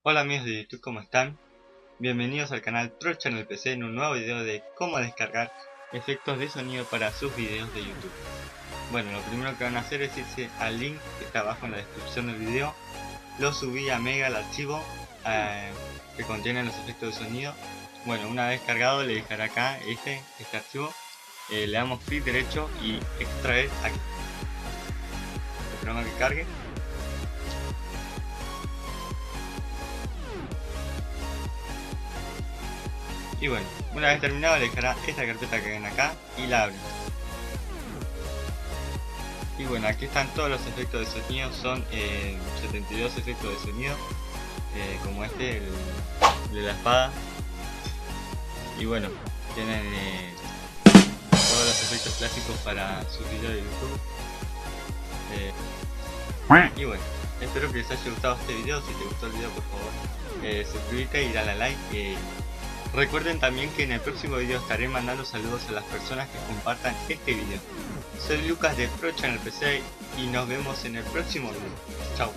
Hola amigos de YouTube, ¿cómo están? Bienvenidos al canal Pro Channel PC en un nuevo video de cómo descargar efectos de sonido para sus videos de YouTube. Bueno, lo primero que van a hacer es irse al link que está abajo en la descripción del video. Lo subí a Mega, el archivo que contiene los efectos de sonido. Bueno, una vez cargado le dejaré acá este archivo. Le damos clic derecho y extraer aquí. Esperamos que cargue. Y bueno, una vez terminado le dejará esta carpeta que ven acá y la abre. Y bueno, aquí están todos los efectos de sonido, son 72 efectos de sonido, como este, el de la espada. Y bueno, tienen todos los efectos clásicos para sus videos de YouTube. Y bueno, espero que les haya gustado este video. Si te gustó el video, por favor suscríbete y dale a like. Recuerden también que en el próximo video estaré mandando saludos a las personas que compartan este video. Soy Lucas de Pro Channel PC y nos vemos en el próximo video. Chao.